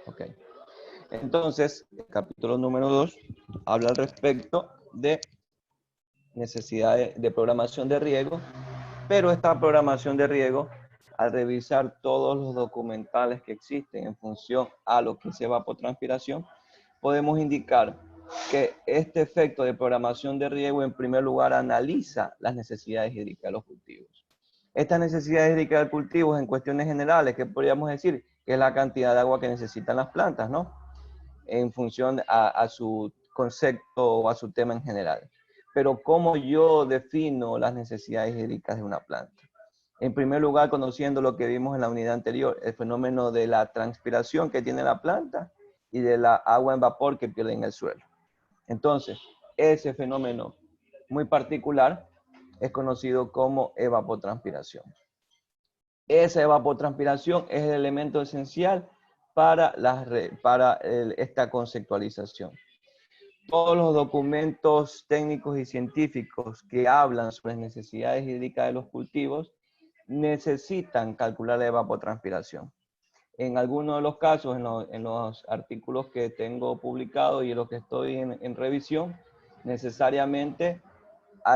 Ok. Entonces, el capítulo número 2 habla al respecto de necesidades de programación de riego, pero esta programación de riego, al revisar todos los documentales que existen en función a lo que es evapotranspiración, podemos indicar que este efecto de programación de riego, en primer lugar, analiza las necesidades hídricas de los cultivos. Estas necesidades hídricas del cultivo, en cuestiones generales, ¿qué podríamos decir? Que es la cantidad de agua que necesitan las plantas, ¿no? En función a su concepto o a su tema en general. Pero ¿cómo yo defino las necesidades hídricas de una planta? En primer lugar, conociendo lo que vimos en la unidad anterior, el fenómeno de la transpiración que tiene la planta y de la agua en vapor que pierde en el suelo. Entonces, ese fenómeno muy particular es conocido como evapotranspiración. Esa evapotranspiración es el elemento esencial para esta conceptualización. Todos los documentos técnicos y científicos que hablan sobre necesidades hídricas de los cultivos necesitan calcular la evapotranspiración. En algunos de los casos, en los artículos que tengo publicados y en los que estoy en revisión, necesariamente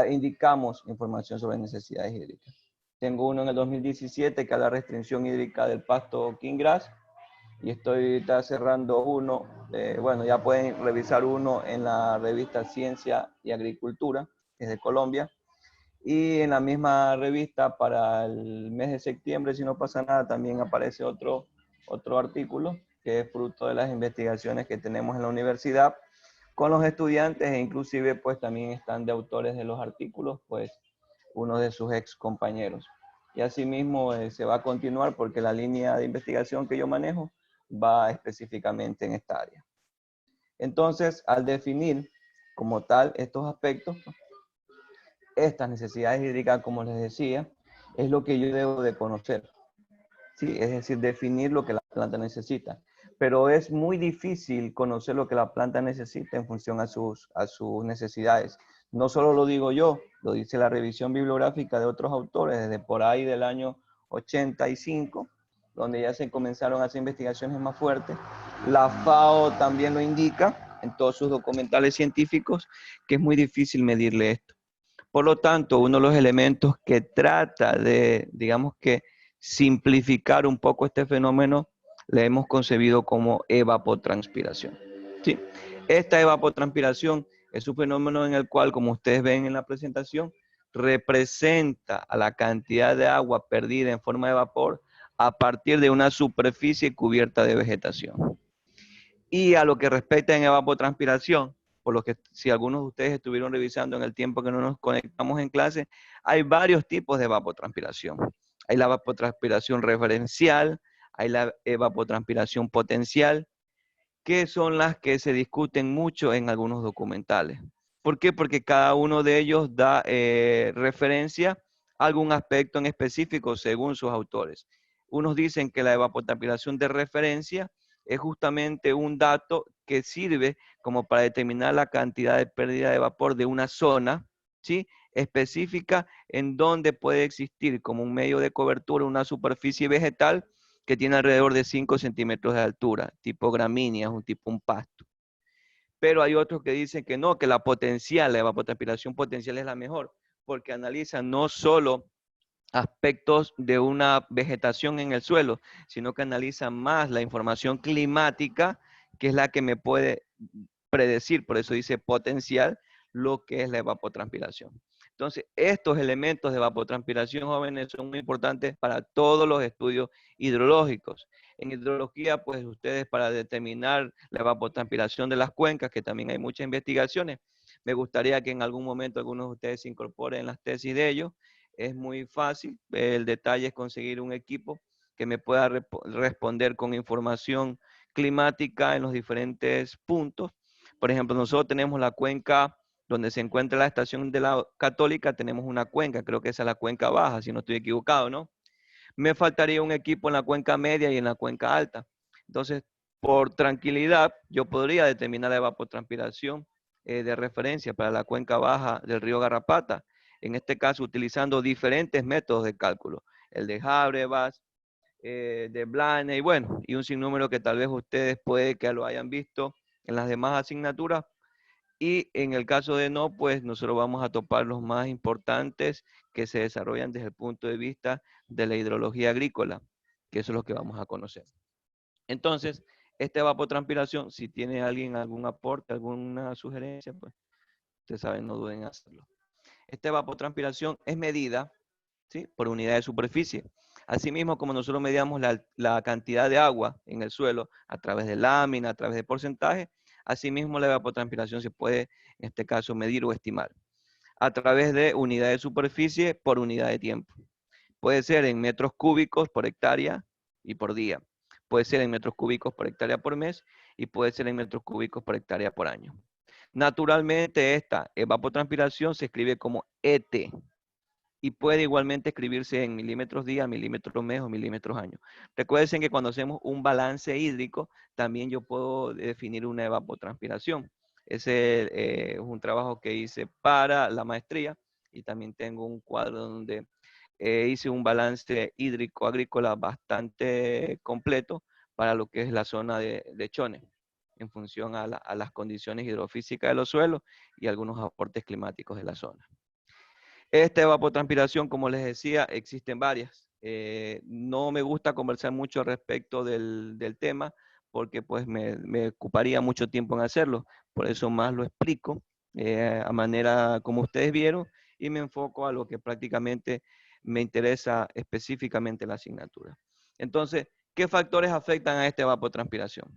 indicamos información sobre necesidades hídricas. Tengo uno en el 2017 que es la restricción hídrica del pasto Kinggrass, y estoy cerrando uno, bueno, ya pueden revisar uno en la revista Ciencia y Agricultura, que es de Colombia, y en la misma revista para el mes de septiembre, si no pasa nada, también aparece otro artículo que es fruto de las investigaciones que tenemos en la universidad con los estudiantes, e inclusive pues también están de autores de los artículos, pues uno de sus ex compañeros. Y asimismo se va a continuar porque la línea de investigación que yo manejo va específicamente en esta área. Entonces, al definir como tal estos aspectos, estas necesidades hídricas, como les decía, es lo que yo debo de conocer. ¿Sí? Es decir, definir lo que la planta necesita. Pero es muy difícil conocer lo que la planta necesita en función a sus necesidades. No solo lo digo yo, lo dice la revisión bibliográfica de otros autores desde por ahí del año 85, donde ya se comenzaron a hacer investigaciones más fuertes. La FAO también lo indica en todos sus documentales científicos, que es muy difícil medirle esto. Por lo tanto, uno de los elementos que trata de, digamos que, simplificar un poco este fenómeno, le hemos concebido como evapotranspiración. Sí, esta evapotranspiración es un fenómeno en el cual, como ustedes ven en la presentación, representa a la cantidad de agua perdida en forma de vapor a partir de una superficie cubierta de vegetación. Y a lo que respecta en evapotranspiración, por lo que si algunos de ustedes estuvieron revisando en el tiempo que no nos conectamos en clase, hay varios tipos de evapotranspiración. Hay la evapotranspiración referencial, hay la evapotranspiración potencial, que son las que se discuten mucho en algunos documentales. ¿Por qué? Porque cada uno de ellos da referencia a algún aspecto en específico según sus autores. Unos dicen que la evapotranspiración de referencia es justamente un dato que sirve como para determinar la cantidad de pérdida de vapor de una zona, ¿sí?, específica en donde puede existir como un medio de cobertura una superficie vegetal que tiene alrededor de 5 centímetros de altura, tipo gramínea, un pasto. Pero hay otros que dicen que no, que la evapotranspiración potencial es la mejor, porque analiza no solo aspectos de una vegetación en el suelo, sino que analiza más la información climática, que es la que me puede predecir, por eso dice potencial, lo que es la evapotranspiración. Entonces, estos elementos de evapotranspiración, jóvenes, son muy importantes para todos los estudios hidrológicos. En hidrología, pues ustedes para determinar la evapotranspiración de las cuencas, que también hay muchas investigaciones, me gustaría que en algún momento algunos de ustedes se incorporen en las tesis de ellos. Es muy fácil, el detalle es conseguir un equipo que me pueda responder con información climática en los diferentes puntos. Por ejemplo, nosotros tenemos la cuenca donde se encuentra la estación de la Católica, tenemos una cuenca, creo que esa es la cuenca baja, si no estoy equivocado, ¿no? Me faltaría un equipo en la cuenca media y en la cuenca alta. Entonces, por tranquilidad, yo podría determinar la evapotranspiración de referencia para la cuenca baja del río Garrapata, en este caso utilizando diferentes métodos de cálculo, el de Haber-Bosch, de Blaine y bueno, y un sinnúmero que tal vez ustedes puede que lo hayan visto en las demás asignaturas. Y en el caso de no, pues nosotros vamos a topar los más importantes que se desarrollan desde el punto de vista de la hidrología agrícola, que eso es lo que vamos a conocer. Entonces, esta evapotranspiración, si tiene alguien algún aporte, alguna sugerencia, pues ustedes saben, no duden en hacerlo. Esta evapotranspiración es medida, ¿sí?, por unidad de superficie. Asimismo, como nosotros medíamos la cantidad de agua en el suelo a través de lámina, a través de porcentaje, asimismo la evapotranspiración se puede, en este caso, medir o estimar a través de unidad de superficie por unidad de tiempo. Puede ser en metros cúbicos por hectárea y por día. Puede ser en metros cúbicos por hectárea por mes y puede ser en metros cúbicos por hectárea por año. Naturalmente, esta evapotranspiración se escribe como ET y puede igualmente escribirse en milímetros día, milímetros mes o milímetros año. Recuerden que cuando hacemos un balance hídrico, también yo puedo definir una evapotranspiración. Ese es un trabajo que hice para la maestría y también tengo un cuadro donde hice un balance hídrico agrícola bastante completo para lo que es la zona de Chone, en función a las condiciones hidrofísicas de los suelos y algunos aportes climáticos de la zona. Esta evapotranspiración, como les decía, existen varias. No me gusta conversar mucho respecto del tema porque pues me ocuparía mucho tiempo en hacerlo. Por eso más lo explico a manera como ustedes vieron y me enfoco a lo que prácticamente me interesa específicamente la asignatura. Entonces, ¿qué factores afectan a esta evapotranspiración?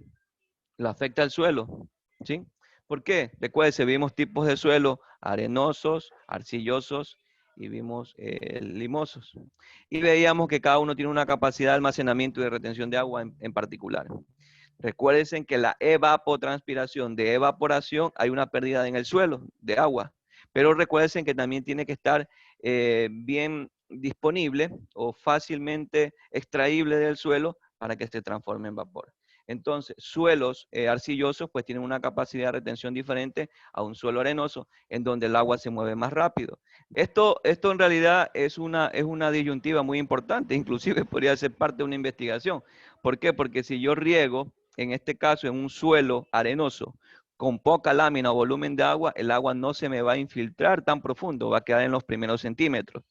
Lo afecta al suelo, ¿sí? ¿Por qué? Recuerden, vimos tipos de suelo arenosos, arcillosos y vimos limosos. Y veíamos que cada uno tiene una capacidad de almacenamiento y de retención de agua en particular. Recuerden que la evapotranspiración, de evaporación, hay una pérdida en el suelo de agua. Pero recuerden que también tiene que estar bien disponible o fácilmente extraíble del suelo para que se transforme en vapor. Entonces, suelos arcillosos pues tienen una capacidad de retención diferente a un suelo arenoso, en donde el agua se mueve más rápido. Esto en realidad es una disyuntiva muy importante, inclusive podría ser parte de una investigación. ¿Por qué? Porque si yo riego, en este caso en un suelo arenoso, con poca lámina o volumen de agua, el agua no se me va a infiltrar tan profundo, va a quedar en los primeros centímetros.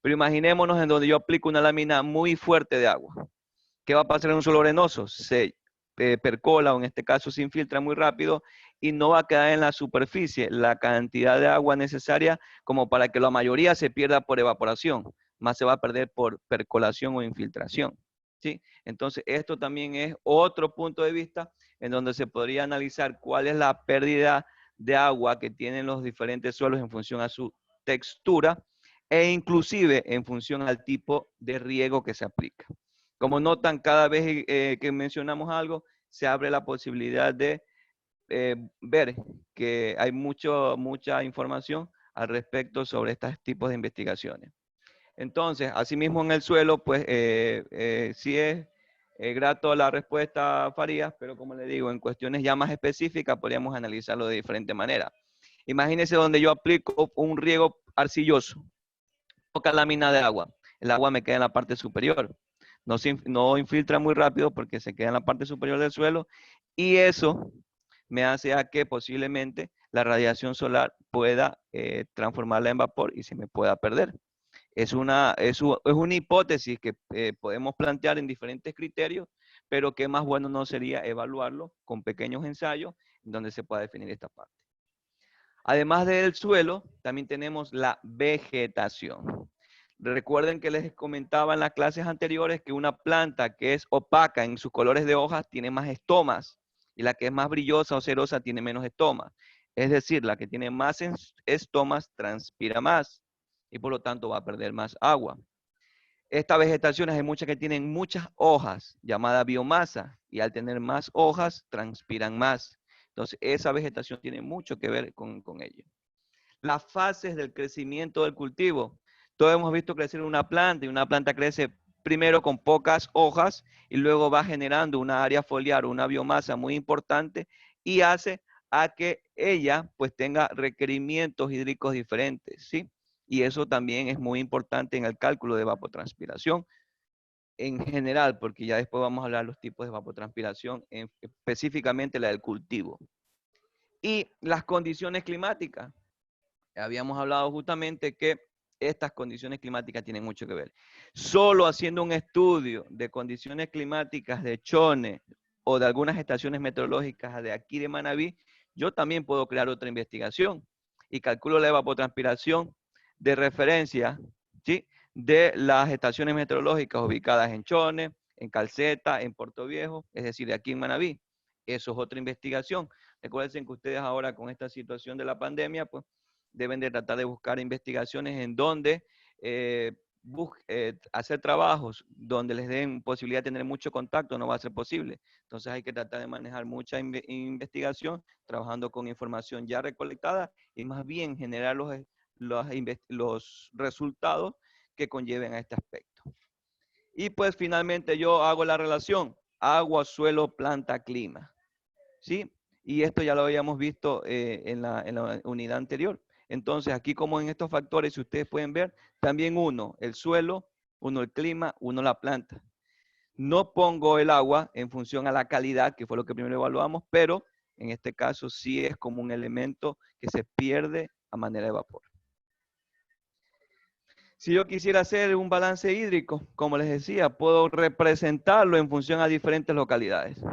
Pero imaginémonos en donde yo aplico una lámina muy fuerte de agua. ¿Qué va a pasar en un suelo arenoso? Se percola o en este caso se infiltra muy rápido y no va a quedar en la superficie la cantidad de agua necesaria como para que la mayoría se pierda por evaporación, más se va a perder por percolación o infiltración. ¿Sí? Entonces, esto también es otro punto de vista en donde se podría analizar cuál es la pérdida de agua que tienen los diferentes suelos en función a su textura e inclusive en función al tipo de riego que se aplica. Como notan, cada vez que mencionamos algo, se abre la posibilidad de ver que hay mucha información al respecto sobre estos tipos de investigaciones. Entonces, asimismo en el suelo, pues sí es grato la respuesta, Farías, pero como le digo, en cuestiones ya más específicas podríamos analizarlo de diferente manera. Imagínense donde yo aplico un riego arcilloso, poca lámina de agua, el agua me queda en la parte superior. No infiltra muy rápido porque se queda en la parte superior del suelo y eso me hace a que posiblemente la radiación solar pueda transformarla en vapor y se me pueda perder. Es una hipótesis que podemos plantear en diferentes criterios, pero que más bueno no sería evaluarlo con pequeños ensayos donde se pueda definir esta parte. Además del suelo, también tenemos la vegetación. Recuerden que les comentaba en las clases anteriores que una planta que es opaca en sus colores de hojas tiene más estomas y la que es más brillosa o cerosa tiene menos estomas. Es decir, la que tiene más estomas transpira más y por lo tanto va a perder más agua. Estas vegetaciones hay muchas que tienen muchas hojas, llamada biomasa, y al tener más hojas transpiran más. Entonces, esa vegetación tiene mucho que ver con ello. Las fases del crecimiento del cultivo. Todos hemos visto crecer una planta y una planta crece primero con pocas hojas y luego va generando una área foliar, una biomasa muy importante y hace a que ella pues tenga requerimientos hídricos diferentes, ¿sí? Y eso también es muy importante en el cálculo de evapotranspiración. en general, porque ya después vamos a hablar de los tipos de evapotranspiración, específicamente la del cultivo. Y las condiciones climáticas. Habíamos hablado justamente que estas condiciones climáticas tienen mucho que ver. Solo haciendo un estudio de condiciones climáticas de Chone o de algunas estaciones meteorológicas de aquí de Manabí, yo también puedo crear otra investigación y calculo la evapotranspiración de referencia, ¿sí?, de las estaciones meteorológicas ubicadas en Chone, en Calceta, en Puerto Viejo, es decir, de aquí en Manabí. Eso es otra investigación. Recuerden que ustedes ahora con esta situación de la pandemia, pues deben de tratar de buscar investigaciones en donde hacer trabajos donde les den posibilidad de tener mucho contacto no va a ser posible. Entonces hay que tratar de manejar mucha investigación, trabajando con información ya recolectada y más bien generar los resultados que conlleven a este aspecto. Y pues finalmente yo hago la relación agua, suelo, planta, clima. ¿Sí? Y esto ya lo habíamos visto en la unidad anterior. Entonces, aquí como en estos factores, si ustedes pueden ver, también uno, el suelo, uno, el clima, uno, la planta. No pongo el agua en función a la calidad, que fue lo que primero evaluamos, pero en este caso sí es como un elemento que se pierde a manera de vapor. Si yo quisiera hacer un balance hídrico, como les decía, puedo representarlo en función a diferentes localidades.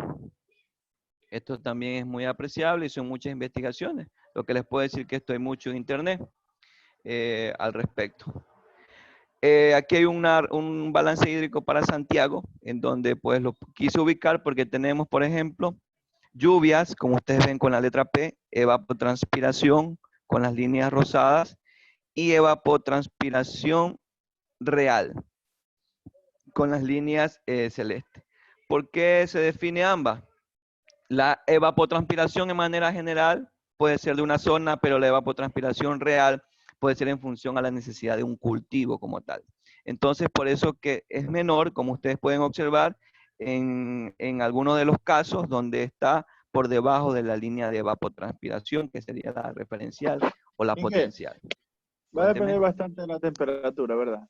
Esto también es muy apreciable y son muchas investigaciones. Lo que les puedo decir que esto hay mucho en internet al respecto. Aquí hay un balance hídrico para Santiago, en donde pues lo quise ubicar porque tenemos, por ejemplo, lluvias, como ustedes ven con la letra P, evapotranspiración con las líneas rosadas y evapotranspiración real con las líneas celestes. ¿Por qué se define ambas? La evapotranspiración en manera general puede ser de una zona, pero la evapotranspiración real puede ser en función a la necesidad de un cultivo como tal. Entonces, por eso que es menor, como ustedes pueden observar, en algunos de los casos donde está por debajo de la línea de evapotranspiración, que sería la referencial o la Inge, potencial. va a Cuénteme. depender bastante de la temperatura, ¿verdad?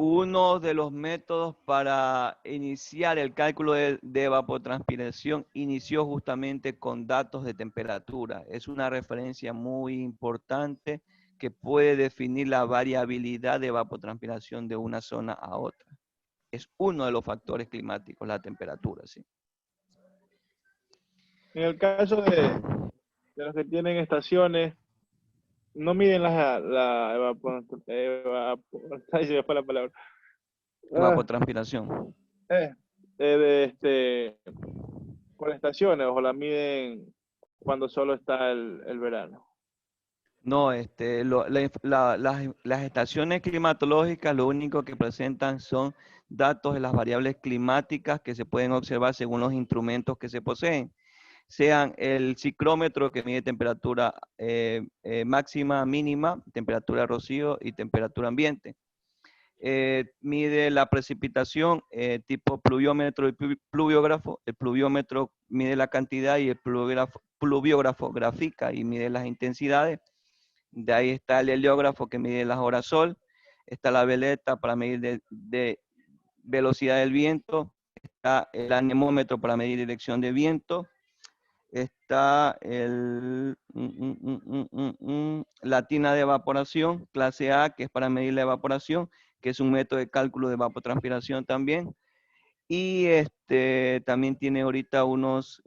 Uno de los métodos para iniciar el cálculo de evapotranspiración inició justamente con datos de temperatura. Es una referencia muy importante que puede definir la variabilidad de evapotranspiración de una zona a otra. Es uno de los factores climáticos, la temperatura, ¿sí? En el caso de los que tienen estaciones, no miden la ay, se me fue la palabra. Ah, Evapotranspiración. eh, de con estaciones o la miden cuando solo está el verano. No, las estaciones climatológicas lo único que presentan son datos de las variables climáticas que se pueden observar según los instrumentos que se poseen, sean el ciclómetro que mide temperatura máxima, mínima, temperatura de rocío y temperatura ambiente. Mide la precipitación tipo pluviómetro y pluviógrafo. El pluviómetro mide la cantidad y el pluviógrafo grafica y mide las intensidades. De ahí está el heliógrafo que mide las horas sol. Está la veleta para medir de velocidad del viento. Está el anemómetro para medir dirección de viento. Está la tina de evaporación, clase A, que es para medir la evaporación, que es un método de cálculo de evapotranspiración también. Y también tiene ahorita unos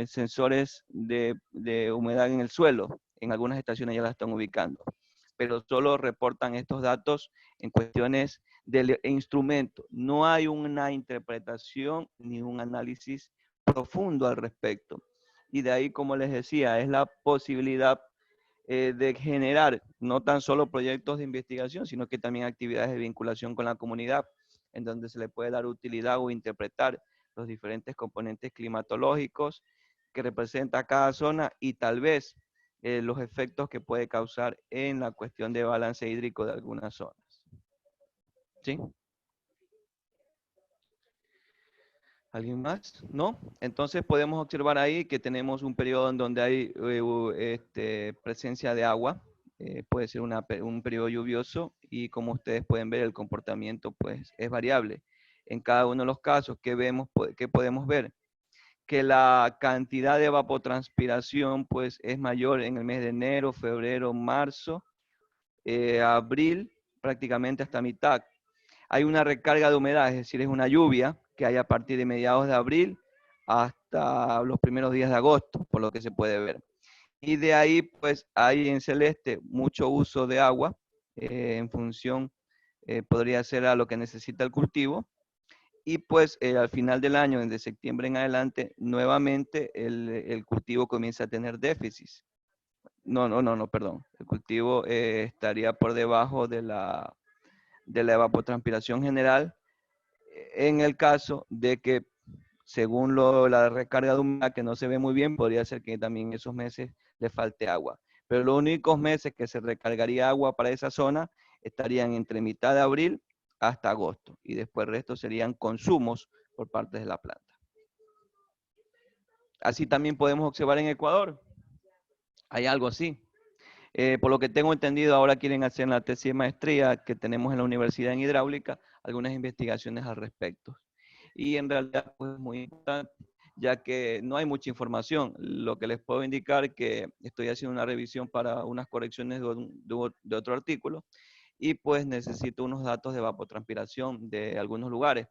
sensores de humedad en el suelo. En algunas estaciones ya la están ubicando. Pero solo reportan estos datos en cuestiones del instrumento. No hay una interpretación ni un análisis profundo al respecto. Y de ahí, como les decía, es la posibilidad de generar no tan solo proyectos de investigación, sino que también actividades de vinculación con la comunidad, en donde se le puede dar utilidad o interpretar los diferentes componentes climatológicos que representa cada zona y tal vez los efectos que puede causar en la cuestión de balance hídrico de algunas zonas. ¿Sí? ¿Alguien más? ¿No? Entonces podemos observar ahí que tenemos un periodo en donde hay presencia de agua puede ser un periodo lluvioso y como ustedes pueden ver el comportamiento pues es variable. En cada uno de los casos que vemos, que podemos ver que la cantidad de evapotranspiración pues es mayor en el mes de enero, febrero, marzo, abril, prácticamente hasta mitad. Hay una recarga de humedad, es decir, es una lluvia que hay a partir de mediados de abril hasta los primeros días de agosto, por lo que se puede ver. Y de ahí, pues, hay en celeste mucho uso de agua en función, podría ser a lo que necesita el cultivo. Y pues al final del año, desde septiembre en adelante, nuevamente el cultivo comienza a tener déficits. No, perdón. El cultivo estaría por debajo de la evapotranspiración general en el caso de que, según la recarga de humedad que no se ve muy bien, podría ser que también en esos meses le falte agua. Pero los únicos meses que se recargaría agua para esa zona estarían entre mitad de abril hasta agosto. Y después el resto serían consumos por parte de la planta. Así también podemos observar en Ecuador. Hay algo así. Por lo que tengo entendido, ahora quieren hacer en la tesis de maestría que tenemos en la Universidad en Hidráulica algunas investigaciones al respecto. Y en realidad pues, es muy importante, ya que no hay mucha información. Lo que les puedo indicar es que estoy haciendo una revisión para unas correcciones de otro artículo y pues necesito unos datos de evapotranspiración de algunos lugares.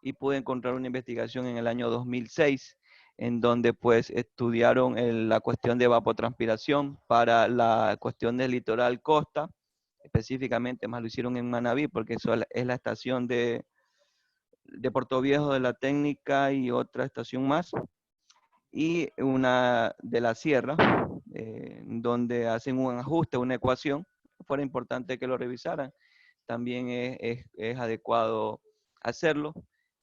Y pude encontrar una investigación en el año 2006 en donde pues estudiaron la cuestión de evapotranspiración para la cuestión del litoral costa, específicamente más lo hicieron en Manabí porque eso es la estación de Puerto Viejo de la técnica y otra estación más, y una de la sierra, donde hacen un ajuste, una ecuación. Fuera importante que lo revisaran. También es adecuado hacerlo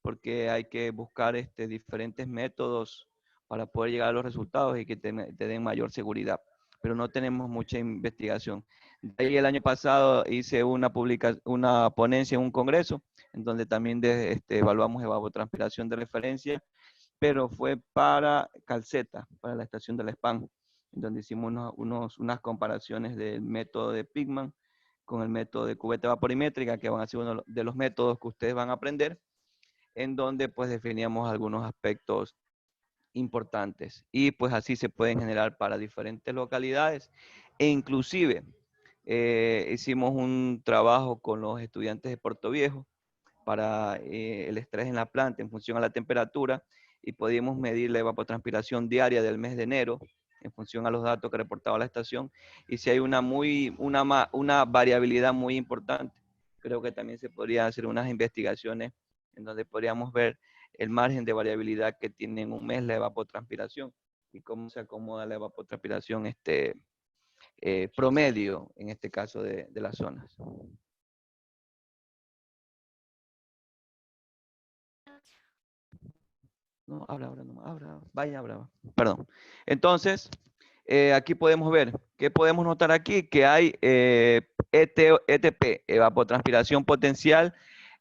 porque hay que buscar diferentes métodos para poder llegar a los resultados y que te den mayor seguridad. Pero no tenemos mucha investigación. De ahí el año pasado hice una ponencia en un congreso en donde también evaluamos evapotranspiración de referencia, pero fue para Calceta, para la estación de la SPAN, donde hicimos unas comparaciones del método de Pigman con el método de cubeta vaporimétrica, que van a ser uno de los métodos que ustedes van a aprender, en donde pues definíamos algunos aspectos importantes y pues así se pueden generar para diferentes localidades e inclusive hicimos un trabajo con los estudiantes de Puerto Viejo para el estrés en la planta en función a la temperatura y podíamos medir la evapotranspiración diaria del mes de enero en función a los datos que reportaba la estación y si hay una variabilidad muy importante. Creo que también se podría hacer unas investigaciones en donde podríamos ver el margen de variabilidad que tiene en un mes la evapotranspiración y cómo se acomoda la evapotranspiración promedio, en este caso de las zonas. No, habla. Perdón. Entonces, aquí podemos ver, ¿qué podemos notar aquí? Que hay ETP, evapotranspiración potencial,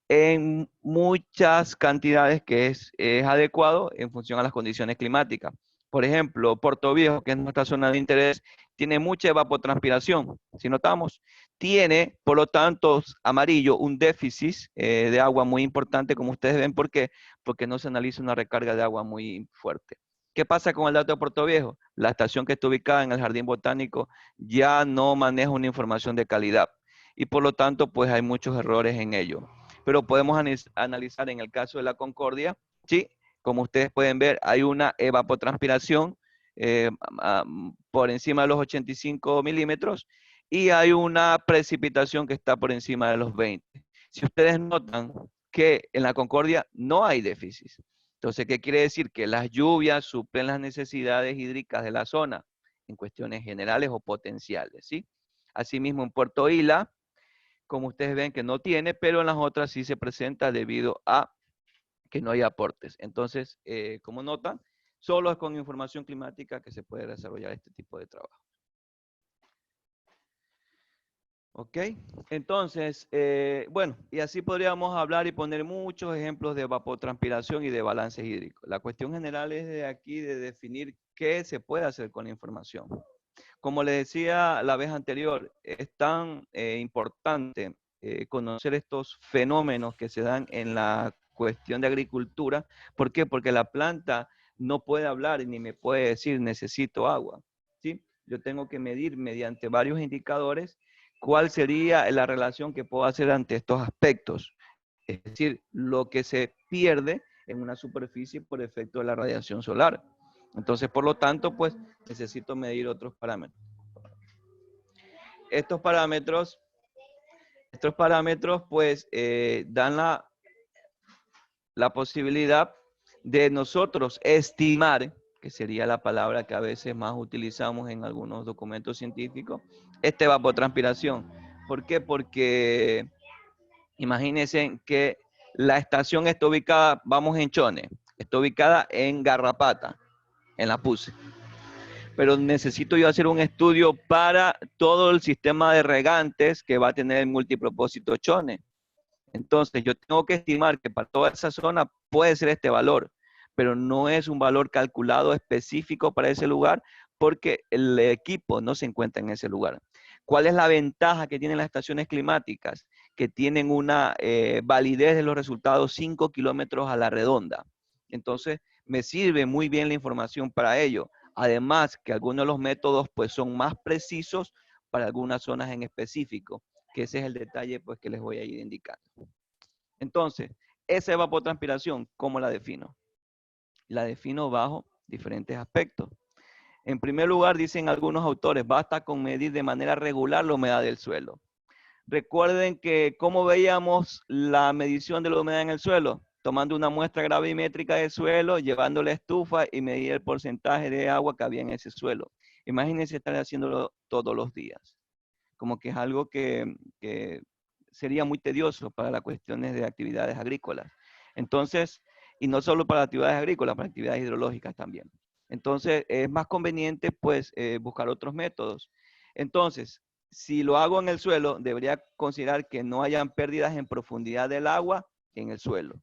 en muchas cantidades que es adecuado en función a las condiciones climáticas. Por ejemplo, Puerto Viejo, que es nuestra zona de interés, tiene mucha evapotranspiración. Si notamos, tiene, por lo tanto, amarillo, un déficit de agua muy importante, como ustedes ven. ¿Por qué? Porque no se analiza una recarga de agua muy fuerte. ¿Qué pasa con el dato de Puerto Viejo? La estación que está ubicada en el Jardín Botánico ya no maneja una información de calidad y por lo tanto, pues hay muchos errores en ello. Pero podemos analizar en el caso de la Concordia, ¿sí? Como ustedes pueden ver, hay una evapotranspiración por encima de los 85 milímetros y hay una precipitación que está por encima de los 20. Si ustedes notan que en la Concordia no hay déficit. Entonces, ¿qué quiere decir? Que las lluvias suplen las necesidades hídricas de la zona en cuestiones generales o potenciales, ¿sí? Asimismo, en Puerto Isla, como ustedes ven que no tiene, pero en las otras sí se presenta debido a que no hay aportes. Entonces, como notan, solo es con información climática que se puede desarrollar este tipo de trabajo. ¿Ok? Entonces, bueno, y así podríamos hablar y poner muchos ejemplos de evapotranspiración y de balance hídrico. La cuestión general es de aquí de definir qué se puede hacer con la información. como le decía la vez anterior, es tan importante conocer estos fenómenos que se dan en la cuestión de agricultura. ¿Por qué? Porque la planta no puede hablar ni me puede decir necesito agua, ¿sí? Yo tengo que medir mediante varios indicadores cuál sería la relación que puedo hacer ante estos aspectos. Es decir, lo que se pierde en una superficie por efecto de la radiación solar. Entonces, por lo tanto, pues necesito medir otros parámetros. Estos parámetros, pues, dan la posibilidad de nosotros estimar, que sería la palabra que a veces más utilizamos en algunos documentos científicos, esta evapotranspiración. ¿Por qué? Porque imagínense que la estación está ubicada, vamos en Chone, está ubicada en Garrapata, en la PUSE. Pero necesito yo hacer un estudio para todo el sistema de regantes que va a tener el multipropósito Chone. Entonces, yo tengo que estimar que para toda esa zona puede ser este valor, pero no es un valor calculado específico para ese lugar porque el equipo no se encuentra en ese lugar. ¿Cuál es la ventaja que tienen las estaciones climáticas? Que tienen una validez de los resultados 5 kilómetros a la redonda. Entonces, me sirve muy bien la información para ello. Además, que algunos de los métodos pues, son más precisos para algunas zonas en específico, que ese es el detalle pues, que les voy a ir indicando. Entonces, esa evapotranspiración, ¿cómo la defino? La defino bajo diferentes aspectos. En primer lugar, dicen algunos autores, basta con medir de manera regular la humedad del suelo. Recuerden que cómo veíamos la medición de la humedad en el suelo, tomando una muestra gravimétrica del suelo, llevando la estufa y medir el porcentaje de agua que había en ese suelo. Imagínense estar haciéndolo todos los días. Como que es algo que sería muy tedioso para las cuestiones de actividades agrícolas. Entonces, y no solo para actividades agrícolas, para actividades hidrológicas también. Entonces, es más conveniente, pues, buscar otros métodos. Entonces, si lo hago en el suelo, debería considerar que no hayan pérdidas en profundidad del agua en el suelo.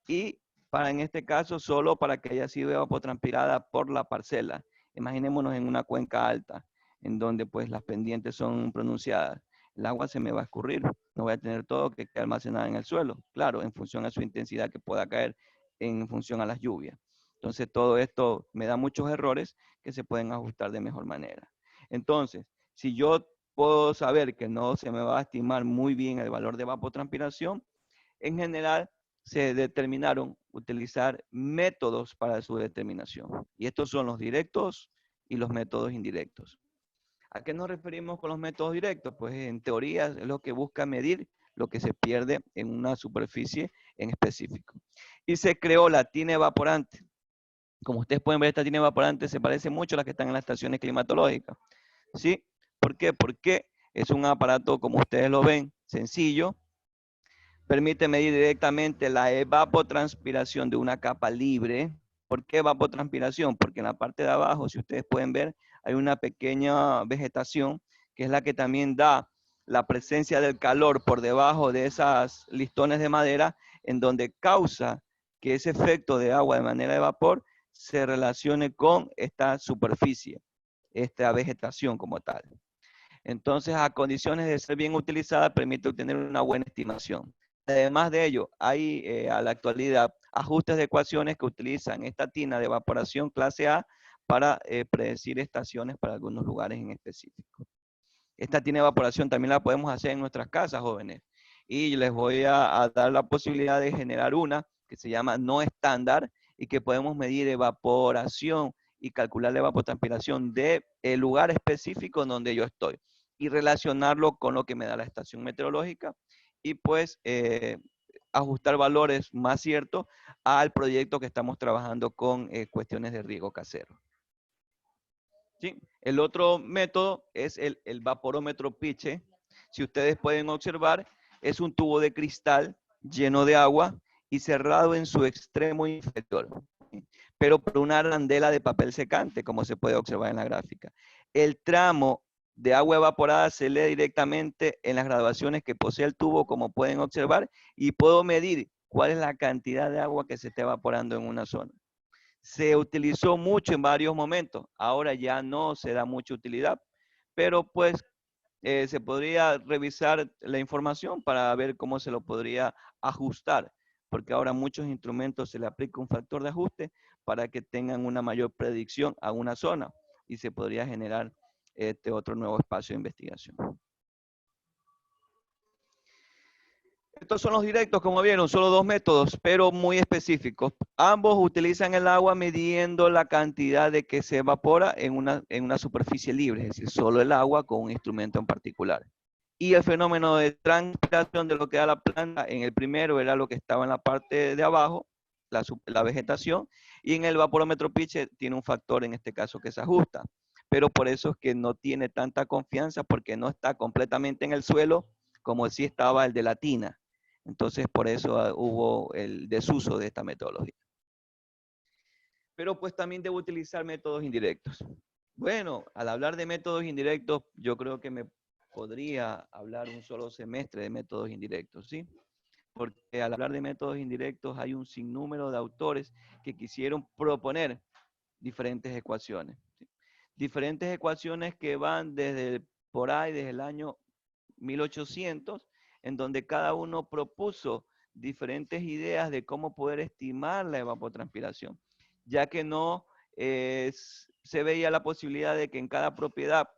Y para, en este caso, solo para que haya sido evapotranspirada por la parcela. Imaginémonos en una cuenca alta, en donde pues las pendientes son pronunciadas. El agua se me va a escurrir, no voy a tener todo que quede almacenado en el suelo. Claro, en función a su intensidad que pueda caer en función a las lluvias. Entonces, todo esto me da muchos errores que se pueden ajustar de mejor manera. Entonces, si yo puedo saber que no se me va a estimar muy bien el valor de evapotranspiración, en general se determinaron utilizar métodos para su determinación. Y estos son los directos y los métodos indirectos. ¿A qué nos referimos con los métodos directos? Pues en teoría es lo que busca medir lo que se pierde en una superficie en específico. Y se creó la tina evaporante. Como ustedes pueden ver, esta tina evaporante se parece mucho a las que están en las estaciones climatológicas. ¿Sí? ¿Por qué? Porque es un aparato, como ustedes lo ven, sencillo. Permite medir directamente la evapotranspiración de una capa libre. ¿Por qué evapotranspiración? Porque en la parte de abajo, si ustedes pueden ver, hay una pequeña vegetación que es la que también da la presencia del calor por debajo de esas listones de madera, en donde causa que ese efecto de agua de manera de vapor se relacione con esta superficie, esta vegetación como tal. Entonces, a condiciones de ser bien utilizada, permite obtener una buena estimación. Además de ello, hay a la actualidad ajustes de ecuaciones que utilizan esta tina de evaporación clase A para predecir estaciones para algunos lugares en específico. Esta tina de evaporación también la podemos hacer en nuestras casas, jóvenes. Y les voy a dar la posibilidad de generar una que se llama no estándar y que podemos medir evaporación y calcular la evapotranspiración del lugar específico donde yo estoy y relacionarlo con lo que me da la estación meteorológica y pues ajustar valores más ciertos al proyecto que estamos trabajando con cuestiones de riego casero. ¿Sí? El otro método es el vaporómetro Piche. Si ustedes pueden observar, es un tubo de cristal lleno de agua y cerrado en su extremo inferior, pero por una arandela de papel secante, como se puede observar en la gráfica. El tramo de agua evaporada se lee directamente en las graduaciones que posee el tubo, como pueden observar, y puedo medir cuál es la cantidad de agua que se está evaporando en una zona. se utilizó mucho en varios momentos. Ahora ya no se da mucha utilidad, pero pues se podría revisar la información para ver cómo se lo podría ajustar, porque ahora a muchos instrumentos se le aplica un factor de ajuste para que tengan una mayor predicción a una zona y se podría generar otro nuevo espacio de investigación. Estos son los directos, como vieron, solo dos métodos, pero muy específicos. Ambos utilizan el agua midiendo la cantidad de que se evapora en una superficie libre, es decir, solo el agua con un instrumento en particular. Y el fenómeno de transpiración de lo que da la planta, en el primero era lo que estaba en la parte de abajo, la vegetación, y en el vaporómetro pitcher tiene un factor en este caso que se ajusta. Pero por eso es que no tiene tanta confianza porque no está completamente en el suelo como si estaba el de la tina. Entonces, por eso hubo el desuso de esta metodología. Pero pues también debo utilizar métodos indirectos. Bueno, al hablar de métodos indirectos, yo creo que me podría hablar un solo semestre de métodos indirectos, ¿sí? Porque al hablar de métodos indirectos hay un sinnúmero de autores que quisieron proponer diferentes ecuaciones, ¿sí? Diferentes ecuaciones que van por ahí, desde el año 1800, en donde cada uno propuso diferentes ideas de cómo poder estimar la evapotranspiración, ya que no se veía la posibilidad de que en cada propiedad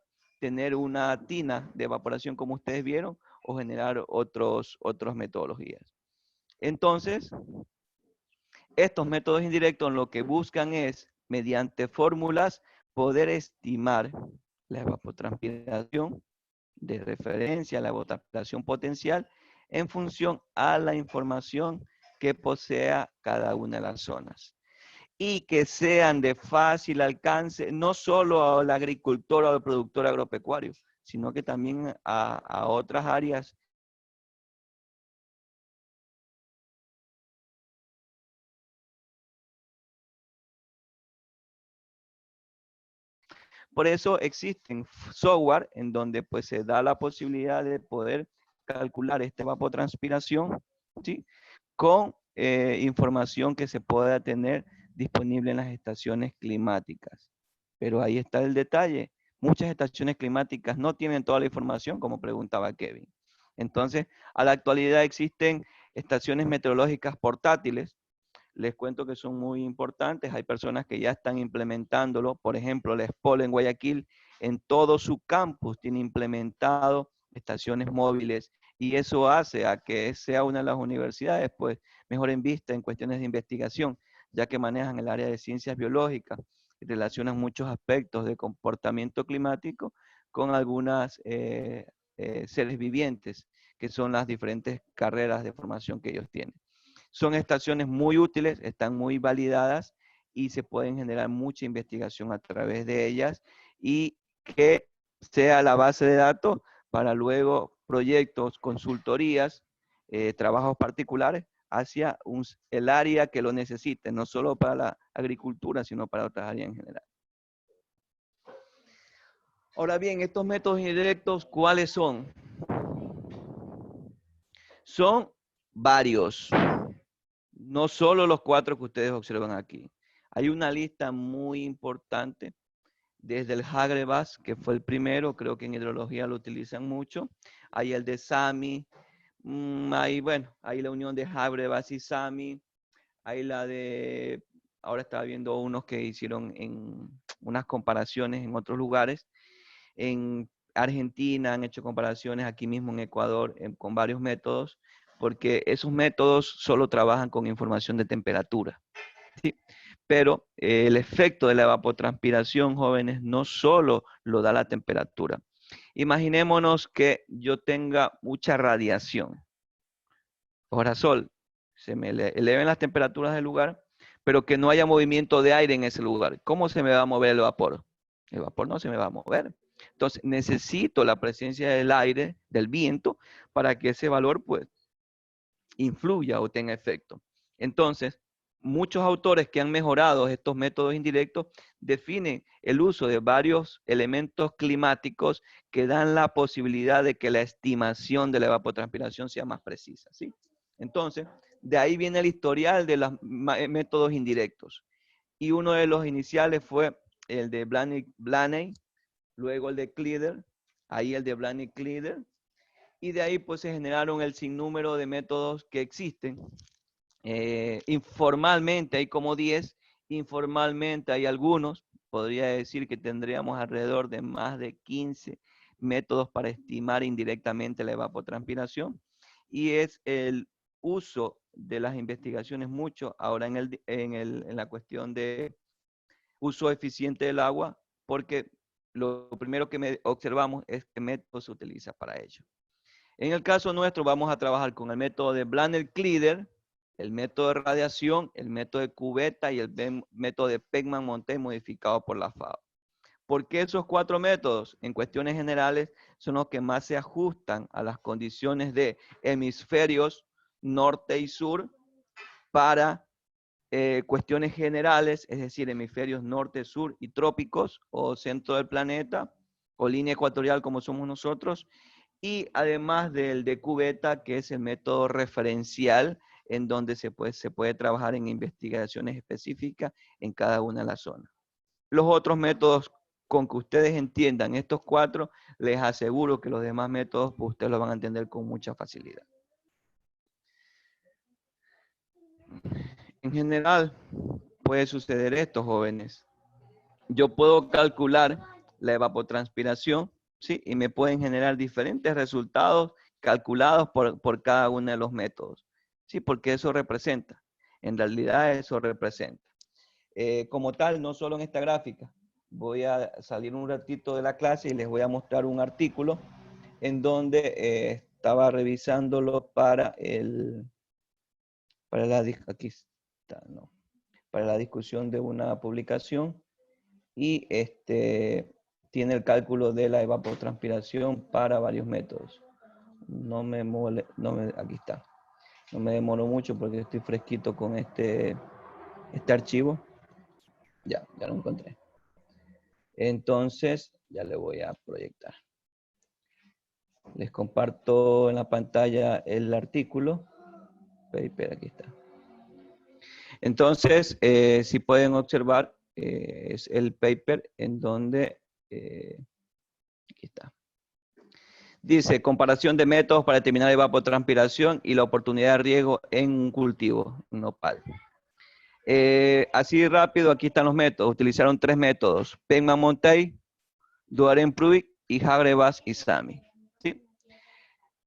tener una tina de evaporación como ustedes vieron o generar otras metodologías. Entonces, estos métodos indirectos lo que buscan es, mediante fórmulas, poder estimar la evapotranspiración de referencia a la evapotranspiración potencial en función a la información que posea cada una de las zonas y que sean de fácil alcance, no solo al agricultor o al productor agropecuario, sino que también a otras áreas. Por eso existen software en donde pues se da la posibilidad de poder calcular esta evapotranspiración, ¿sí? Con información que se pueda tener disponible en las estaciones climáticas. Pero ahí está el detalle. Muchas estaciones climáticas no tienen toda la información, como preguntaba Kevin. Entonces, a la actualidad existen estaciones meteorológicas portátiles. Les cuento que son muy importantes. Hay personas que ya están implementándolo. Por ejemplo, la SPOL en Guayaquil, en todo su campus, tiene implementado estaciones móviles y eso hace a que sea una de las universidades pues, mejor en vista en cuestiones de investigación, ya que manejan el área de ciencias biológicas y relacionan muchos aspectos de comportamiento climático con algunas seres vivientes, que son las diferentes carreras de formación que ellos tienen. Son estaciones muy útiles, están muy validadas y se pueden generar mucha investigación a través de ellas y que sea la base de datos para luego proyectos, consultorías, trabajos particulares hacia el área que lo necesite, no solo para la agricultura, sino para otras áreas en general. Ahora bien, estos métodos indirectos, ¿cuáles son? Son varios. No solo los 4 que ustedes observan aquí. Hay una lista muy importante, desde el Hagrevas, que fue el primero, creo que en hidrología lo utilizan mucho. Hay el de SAMI, hay la unión de Hagrevas y SAMI. Hay la de, ahora estaba viendo unos que hicieron en unas comparaciones en otros lugares. En Argentina han hecho comparaciones, aquí mismo en Ecuador, con varios métodos, porque esos métodos solo trabajan con información de temperatura, ¿sí? Pero el efecto de la evapotranspiración, jóvenes, no solo lo da la temperatura. Imaginémonos que yo tenga mucha radiación. Ahora sol, se me eleven las temperaturas del lugar, pero que no haya movimiento de aire en ese lugar. ¿Cómo se me va a mover el vapor? El vapor no se me va a mover. Entonces necesito la presencia del aire, del viento, para que ese valor pues influya o tenga efecto. Entonces, muchos autores que han mejorado estos métodos indirectos definen el uso de varios elementos climáticos que dan la posibilidad de que la estimación de la evapotranspiración sea más precisa, ¿sí? Entonces, de ahí viene el historial de los métodos indirectos. y uno de los iniciales fue el de Blaney, luego el de Cleaver, ahí el de Blaney-Cleaver, y de ahí pues se generaron el sinnúmero de métodos que existen. Informalmente hay como 10, informalmente hay algunos, podría decir que tendríamos alrededor de más de 15 métodos para estimar indirectamente la evapotranspiración, y es el uso de las investigaciones mucho ahora en la cuestión de uso eficiente del agua, porque lo primero que observamos es qué método se utiliza para ello. En el caso nuestro vamos a trabajar con el método de Blanner-Cleaver, el método de radiación, el método de cubeta y el método de Pegman-Montet modificado por la FAO. ¿Por qué esos 4 métodos? En cuestiones generales son los que más se ajustan a las condiciones de hemisferios norte y sur para cuestiones generales, es decir, hemisferios norte, sur y trópicos o centro del planeta o línea ecuatorial como somos nosotros, y además del de cubeta, que es el método referencial en donde se puede trabajar en investigaciones específicas en cada una de las zonas. Los otros métodos, con que ustedes entiendan estos 4, les aseguro que los demás métodos pues, ustedes los van a entender con mucha facilidad. En general, puede suceder esto, jóvenes. Yo puedo calcular la evapotranspiración, ¿sí? Y me pueden generar diferentes resultados calculados por cada uno de los métodos, ¿sí? Porque eso representa, en realidad eso representa. Como tal, no solo en esta gráfica, voy a salir un ratito de la clase y les voy a mostrar un artículo en donde estaba revisándolo para aquí está, no, para la discusión de una publicación, y tiene el cálculo de la evapotranspiración para varios métodos. Aquí está. No me demoro mucho porque estoy fresquito con este archivo. Ya lo encontré. Entonces, ya le voy a proyectar. Les comparto en la pantalla el artículo. Paper, aquí está. Entonces, si pueden observar, es el paper en donde, aquí está. Dice, comparación de métodos para determinar evapotranspiración y la oportunidad de riego en un cultivo, un nopal. Así rápido, aquí están los métodos. Utilizaron 3 métodos: Pegman-Montet, Duaren-Pruitt y Habre-Vas-Isami. ¿Sí?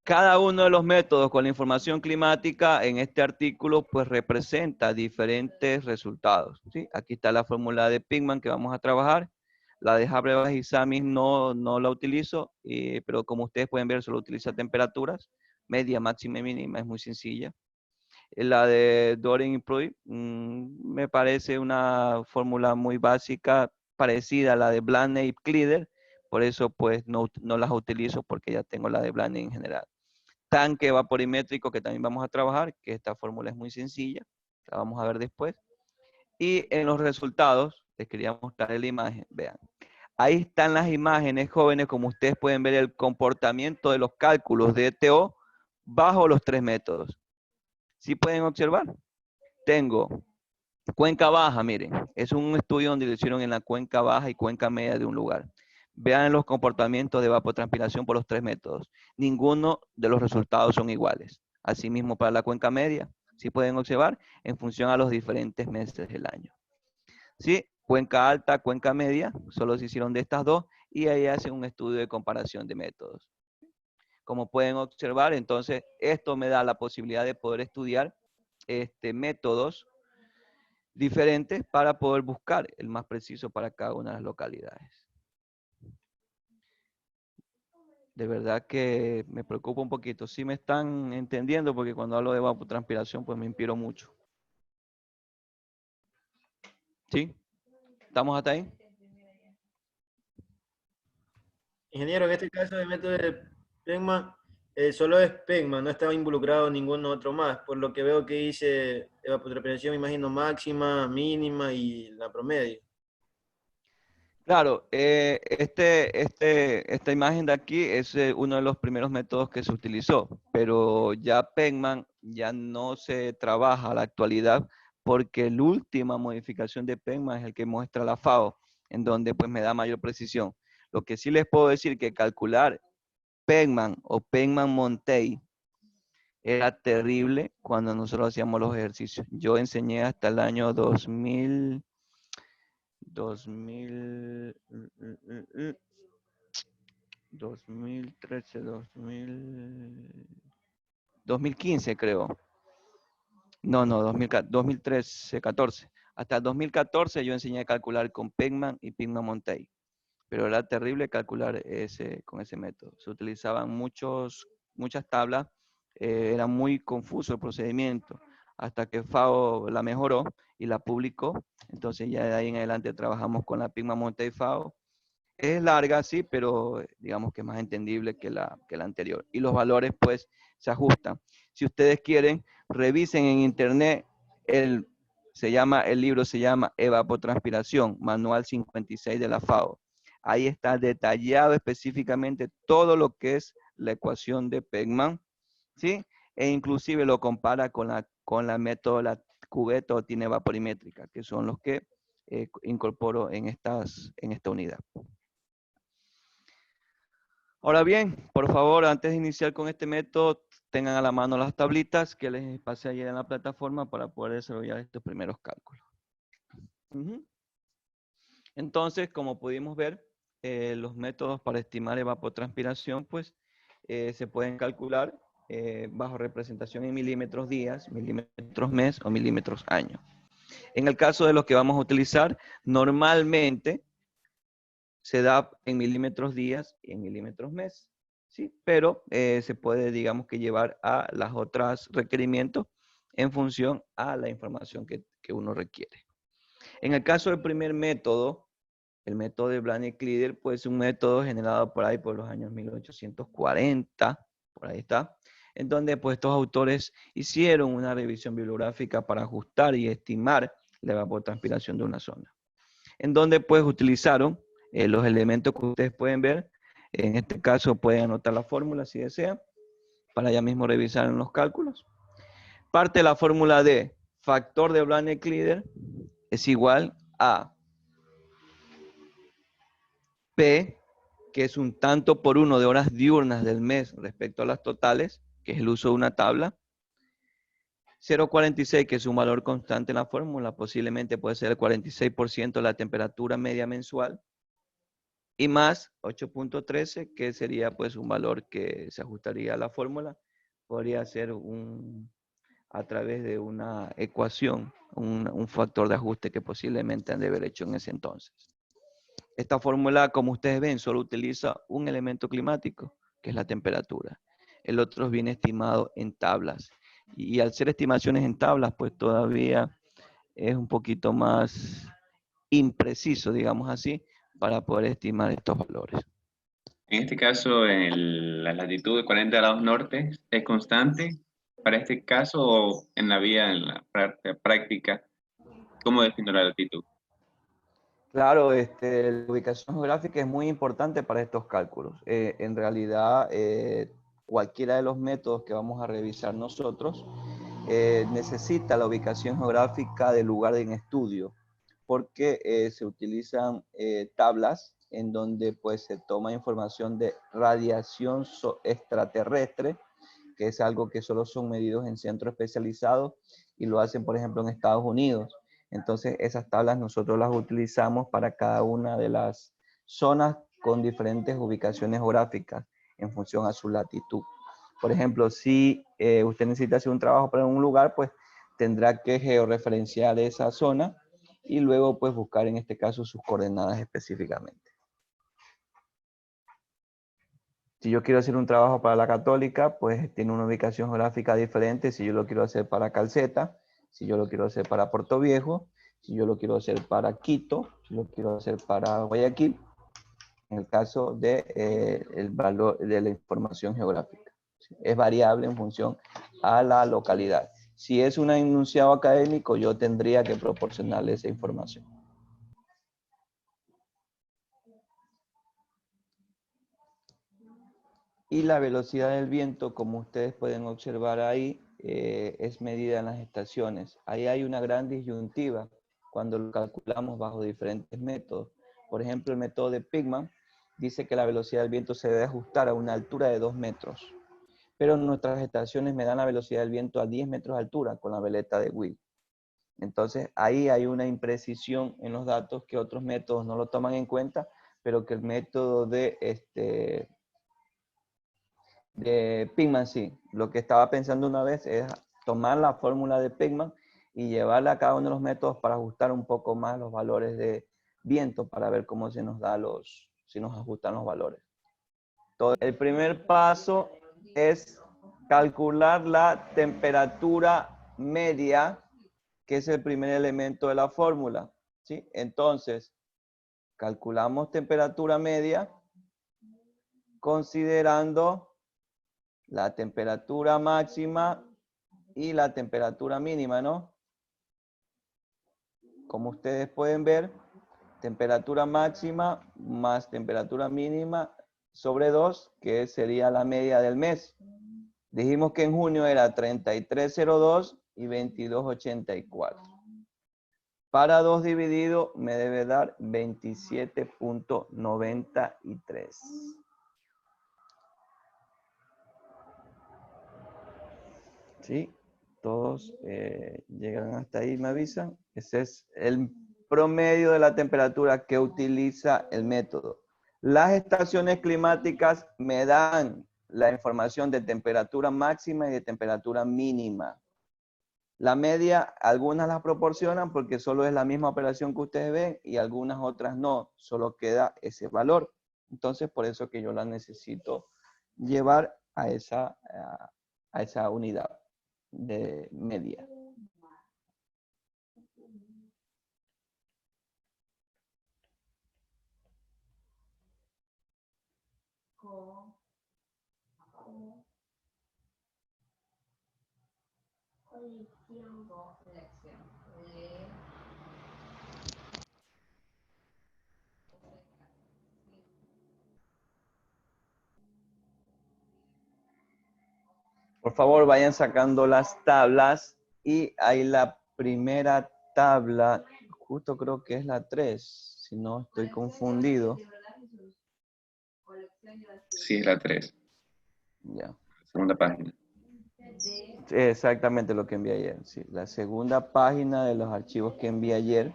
Cada uno de los métodos con la información climática en este artículo pues representa diferentes resultados. ¿Sí? Aquí está la fórmula de Pegman que vamos a trabajar. La de Habre-Vas-Isami no la utilizo, pero como ustedes pueden ver, solo utiliza temperaturas, media, máxima y mínima, es muy sencilla. La de Duaren y Pruitt me parece una fórmula muy básica, parecida a la de Blaney y Cleaver, por eso pues no las utilizo porque ya tengo la de Blaney en general. Tanque vaporimétrico que también vamos a trabajar, que esta fórmula es muy sencilla, la vamos a ver después. Y en los resultados, les quería mostrar la imagen, vean. Ahí están las imágenes, jóvenes, como ustedes pueden ver el comportamiento de los cálculos de ETO bajo los 3 métodos. ¿Sí pueden observar? Tengo cuenca baja, miren, es un estudio donde lo hicieron en la cuenca baja y cuenca media de un lugar. Vean los comportamientos de evapotranspiración por los 3 métodos. Ninguno de los resultados son iguales. Asimismo, para la cuenca media, ¿sí pueden observar? En función a los diferentes meses del año. ¿Sí? Cuenca alta, cuenca media, solo se hicieron de estas 2 y ahí hacen un estudio de comparación de métodos. Como pueden observar, entonces, esto me da la posibilidad de poder estudiar métodos diferentes para poder buscar el más preciso para cada una de las localidades. De verdad que me preocupa un poquito. Sí me están entendiendo porque cuando hablo de evapotranspiración pues me inspiro mucho. ¿Sí? ¿Estamos hasta ahí? Ingeniero, en este caso del método de Pegman, solo es Pegman, no estaba involucrado ningún otro más, por lo que veo que dice evapotranspiración, me imagino máxima, mínima y la promedio. Claro, esta imagen de aquí es uno de los primeros métodos que se utilizó, pero ya Pegman ya no se trabaja a la actualidad porque la última modificación de Penman es el que muestra la FAO, en donde pues me da mayor precisión. Lo que sí les puedo decir que calcular Penman o Penman-Montey era terrible cuando nosotros hacíamos los ejercicios. Yo enseñé hasta el año 2000, 2013, 2015 creo. No, 2013, 14. Hasta 2014 yo enseñé a calcular con Penman y Penman-Montey. Pero era terrible calcular con ese método. Se utilizaban muchas tablas, era muy confuso el procedimiento, hasta que FAO la mejoró y la publicó. Entonces ya de ahí en adelante trabajamos con la Penman-Montey FAO. Es larga, sí, pero digamos que es más entendible que la anterior. Y los valores pues se ajustan. Si ustedes quieren, revisen en internet, el libro se llama Evapotranspiración, Manual 56 de la FAO. Ahí está detallado específicamente todo lo que es la ecuación de Penman, ¿sí? E inclusive lo compara con la método, la cubetotina vaporimétrica, que son los que incorporo en esta unidad. Ahora bien, por favor, antes de iniciar con este método, tengan a la mano las tablitas que les pasé ayer en la plataforma para poder desarrollar estos primeros cálculos. Entonces, como pudimos ver, los métodos para estimar evapotranspiración, pues, se pueden calcular bajo representación en milímetros días, milímetros mes o milímetros año. En el caso de los que vamos a utilizar, normalmente se da en milímetros días y en milímetros mes, ¿sí? Pero se puede, digamos que llevar a las otras requerimientos en función a la información que uno requiere. En el caso del primer método, el método de Blanet-Kleeder, pues es un método generado por ahí por los años 1840, por ahí está, en donde pues estos autores hicieron una revisión bibliográfica para ajustar y estimar la evapotranspiración de una zona, en donde pues utilizaron los elementos que ustedes pueden ver. En este caso pueden anotar la fórmula si desean, para ya mismo revisar en los cálculos. Parte de la fórmula de factor de Blanet-Kleeder es igual a P, que es un tanto por uno de horas diurnas del mes respecto a las totales, que es el uso de una tabla. 0,46, que es un valor constante en la fórmula, posiblemente puede ser el 46% de la temperatura media mensual. Y más 8.13, que sería pues un valor que se ajustaría a la fórmula. Podría ser a través de una ecuación, un factor de ajuste que posiblemente han de haber hecho en ese entonces. Esta fórmula, como ustedes ven, solo utiliza un elemento climático, que es la temperatura. El otro viene estimado en tablas. Y al ser estimaciones en tablas, pues todavía es un poquito más impreciso, digamos así, para poder estimar estos valores. En este caso, la latitud de 40 grados norte es constante. Para este caso, o en la práctica, ¿cómo defino la latitud? Claro, la ubicación geográfica es muy importante para estos cálculos. En realidad, cualquiera de los métodos que vamos a revisar nosotros necesita la ubicación geográfica del lugar en estudio, porque se utilizan tablas en donde pues se toma información de radiación extraterrestre, que es algo que solo son medidos en centros especializados y lo hacen, por ejemplo, en Estados Unidos. Entonces, esas tablas nosotros las utilizamos para cada una de las zonas con diferentes ubicaciones geográficas en función a su latitud. Por ejemplo, si usted necesita hacer un trabajo para un lugar, pues tendrá que georreferenciar esa zona y luego pues buscar en este caso sus coordenadas específicamente. Si yo quiero hacer un trabajo para la Católica, pues tiene una ubicación geográfica diferente. Si yo lo quiero hacer para Calceta, si yo lo quiero hacer para Puerto Viejo, si yo lo quiero hacer para Quito, si lo quiero hacer para Guayaquil, en el caso de el valor de la información geográfica. Es variable en función a la localidad. Si es un enunciado académico, yo tendría que proporcionarle esa información. Y la velocidad del viento, como ustedes pueden observar ahí, es medida en las estaciones. Ahí hay una gran disyuntiva cuando lo calculamos bajo diferentes métodos. Por ejemplo, el método de Pigman dice que la velocidad del viento se debe ajustar a una altura de 2 metros. Pero nuestras estaciones me dan la velocidad del viento a 10 metros de altura con la veleta de Will. Entonces, ahí hay una imprecisión en los datos que otros métodos no lo toman en cuenta, pero que el método de Pigman sí. Lo que estaba pensando una vez es tomar la fórmula de Pigman y llevarla a cada uno de los métodos para ajustar un poco más los valores de viento para ver cómo se nos da si nos ajustan los valores. Entonces, el primer paso es calcular la temperatura media, que es el primer elemento de la fórmula, ¿sí? Entonces, calculamos temperatura media considerando la temperatura máxima y la temperatura mínima, ¿no? Como ustedes pueden ver, temperatura máxima más temperatura mínima sobre 2, que sería la media del mes. Dijimos que en junio era 33.02 y 22.84. Para 2 dividido me debe dar 27.93. ¿Sí? Todos llegan hasta ahí, me avisan. Ese es el promedio de la temperatura que utiliza el método. Las estaciones climáticas me dan la información de temperatura máxima y de temperatura mínima. La media, algunas las proporcionan porque solo es la misma operación que ustedes ven y algunas otras no, solo queda ese valor. Entonces, por eso que yo la necesito llevar a esa unidad de media. Por favor, vayan sacando las tablas y ahí la primera tabla, justo creo que es la 3, si no estoy confundido. Sí, es la 3, Ya. segunda página. Exactamente lo que envié ayer. Sí, la segunda página de los archivos que envié ayer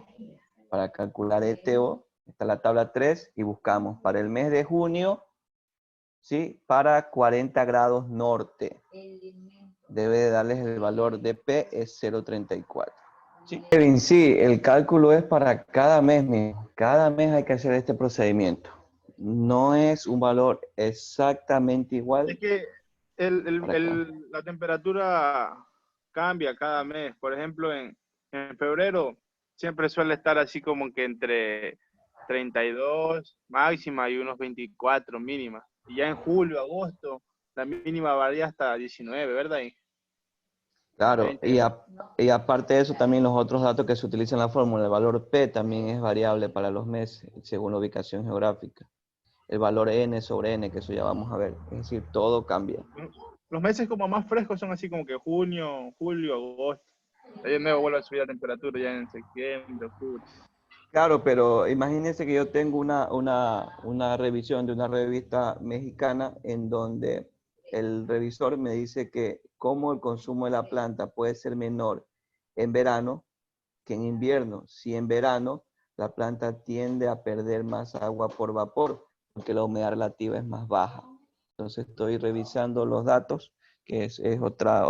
para calcular ETO. Está la tabla 3 y buscamos para el mes de junio, ¿sí? Para 40 grados norte. Debe de darles el valor de P es 0.34. ¿Sí? Kevin, sí, el cálculo es para cada mes mismo. Cada mes hay que hacer este procedimiento. No es un valor exactamente igual. Es que la temperatura cambia cada mes. Por ejemplo, en febrero siempre suele estar así como que entre 32 máxima y unos 24 mínimas. Y ya en julio, agosto, la mínima varía hasta 19, ¿verdad? Claro, 20. y aparte de eso, también los otros datos que se utilizan en la fórmula, el valor P también es variable para los meses, según la ubicación geográfica. El valor N sobre N, que eso ya vamos a ver. Es decir, todo cambia. Los meses como más frescos son así como que junio, julio, agosto. Ahí de nuevo vuelve a subir la temperatura ya en septiembre, octubre. Claro, pero imagínense que yo tengo una revisión de una revista mexicana en donde el revisor me dice que cómo el consumo de la planta puede ser menor en verano que en invierno. Si en verano la planta tiende a perder más agua por vapor, porque la humedad relativa es más baja. Entonces estoy revisando los datos, que es otra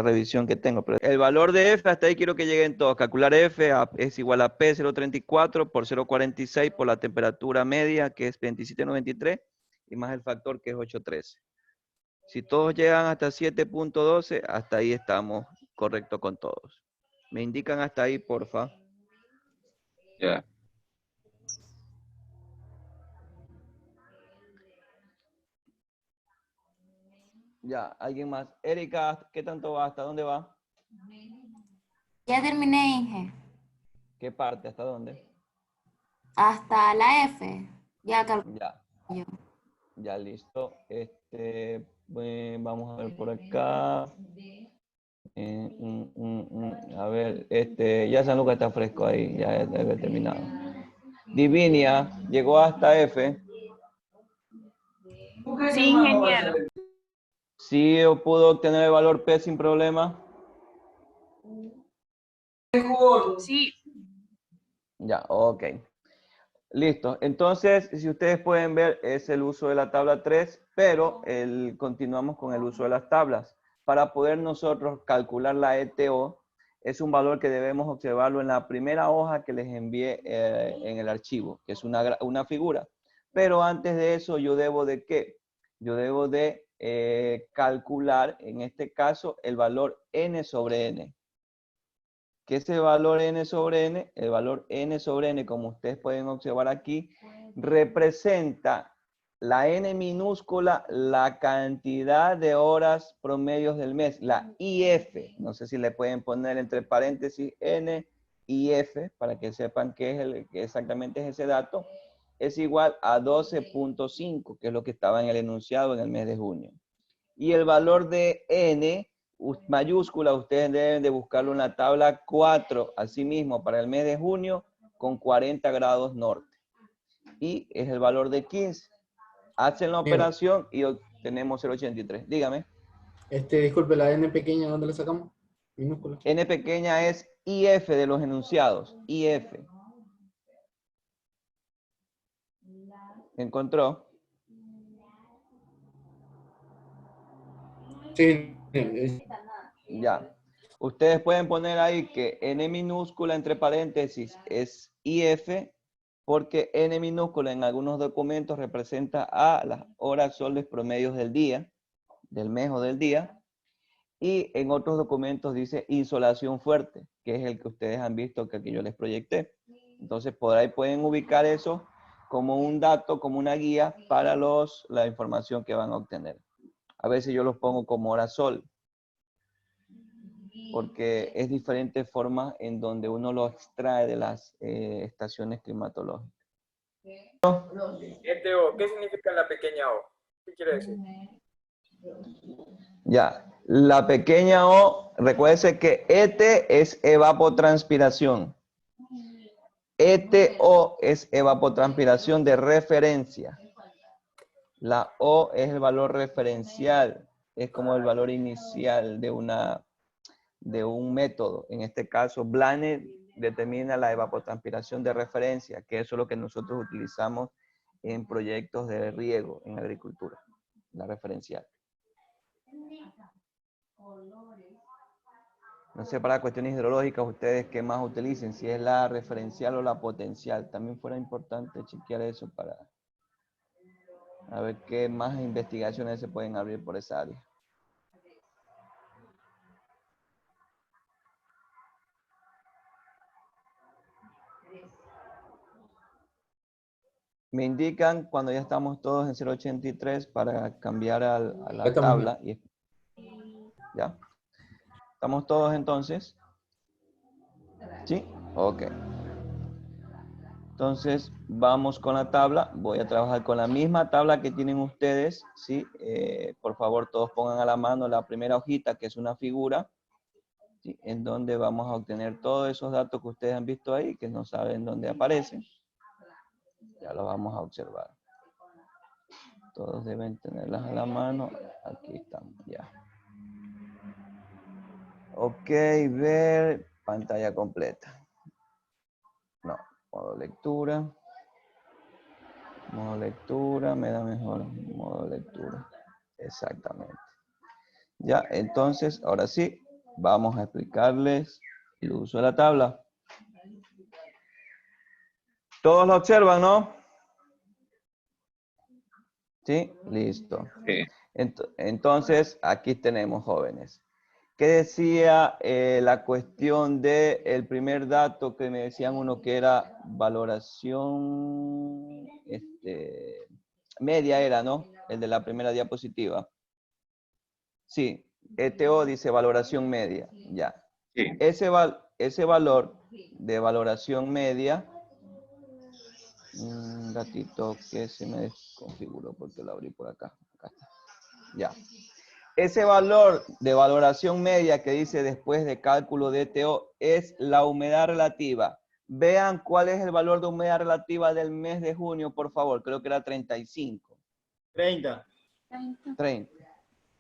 revisión que tengo. Pero el valor de F, hasta ahí quiero que lleguen todos. Calcular F es igual a P 0.34 por 0.46 por la temperatura media, que es 27.93, y más el factor, que es 8.13. Si todos llegan hasta 7.12, hasta ahí estamos correctos con todos. Me indican hasta ahí, porfa. Ya. Ya, alguien más. Erika, ¿qué tanto va? ¿Hasta dónde va? Ya terminé, Inge. ¿Qué parte? ¿Hasta dónde? Hasta la F. Ya calculé Ya, yo. ya listo. Vamos a ver por acá. A ver, ya San Lucas está fresco ahí, ya debe terminado. Divinia llegó hasta F. Sí, ingeniero. Sí, pudo obtener el valor P sin problema. Sí, Ya, ok. Listo. Entonces, si ustedes pueden ver, es el uso de la tabla 3, pero continuamos con el uso de las tablas. Para poder nosotros calcular la ETO, es un valor que debemos observarlo en la primera hoja que les envié en el archivo, que es una figura. Pero antes de eso, yo debo de ¿qué? Yo debo de calcular, en este caso, el valor n sobre n. ¿Qué es el valor n sobre n? El valor n sobre n, como ustedes pueden observar aquí, representa la n minúscula, la cantidad de horas promedios del mes, la IF. No sé si le pueden poner entre paréntesis n y f para que sepan qué exactamente es ese dato. Es igual a 12.5, que es lo que estaba en el enunciado en el mes de junio. Y el valor de n mayúscula, ustedes deben de buscarlo en la tabla 4, asimismo para el mes de junio, con 40 grados norte. Y es el valor de 15. Hacen la operación y obtenemos 0.83. Dígame. Disculpe, la n pequeña, ¿dónde la sacamos? Minúscula. N pequeña es IF de los enunciados. IF. ¿Encontró? Sí. Ya. Ustedes pueden poner ahí que n minúscula entre paréntesis es IF, porque n minúscula en algunos documentos representa a las horas soles promedios del día, del mes o del día, y en otros documentos dice insolación fuerte, que es el que ustedes han visto que aquí yo les proyecté. Entonces por ahí pueden ubicar eso como un dato, como una guía para la información que van a obtener. A veces yo los pongo como hora sol, porque es diferentes formas en donde uno lo extrae de las estaciones climatológicas. ETO, ¿qué significa la pequeña O? ¿Qué quiere decir? Ya, la pequeña O, recuérdese que ET es evapotranspiración. ETO es evapotranspiración de referencia. La O es el valor referencial, es como el valor inicial de un método. En este caso, Blaine determina la evapotranspiración de referencia, que eso es lo que nosotros utilizamos en proyectos de riego en agricultura, la referencial. No sé, para cuestiones hidrológicas, ustedes qué más utilicen, si es la referencial o la potencial. También fuera importante chequear eso para a ver qué más investigaciones se pueden abrir por esa área. Me indican cuando ya estamos todos en 0.83 para cambiar a la tabla. ¿Ya? ¿Estamos todos entonces? ¿Sí? Ok. Entonces, vamos con la tabla. Voy a trabajar con la misma tabla que tienen ustedes. ¿Sí? Por favor, todos pongan a la mano la primera hojita, que es una figura, ¿sí? En donde vamos a obtener todos esos datos que ustedes han visto ahí, que no saben dónde aparecen. Ya lo vamos a observar. Todos deben tenerlas a la mano. Aquí estamos, ya. Ok, ver pantalla completa. No, modo lectura. Modo lectura, me da mejor modo lectura. Exactamente. Ya, entonces, ahora sí, vamos a explicarles el uso de la tabla. Todos lo observan, ¿no? ¿Sí? Listo. Sí. Entonces, aquí tenemos, jóvenes. ¿Qué decía la cuestión del primer dato que me decían uno que era valoración media era, ¿no? El de la primera diapositiva. Sí, ETO dice valoración media, ya. Sí. Ese valor de valoración media, un ratito que se me desconfiguró porque lo abrí por acá. Acá está. Ya. ese valor de valoración media que dice después de cálculo de TO es la humedad relativa. Vean cuál es el valor de humedad relativa del mes de junio, por favor. Creo que era 35. 30. 30.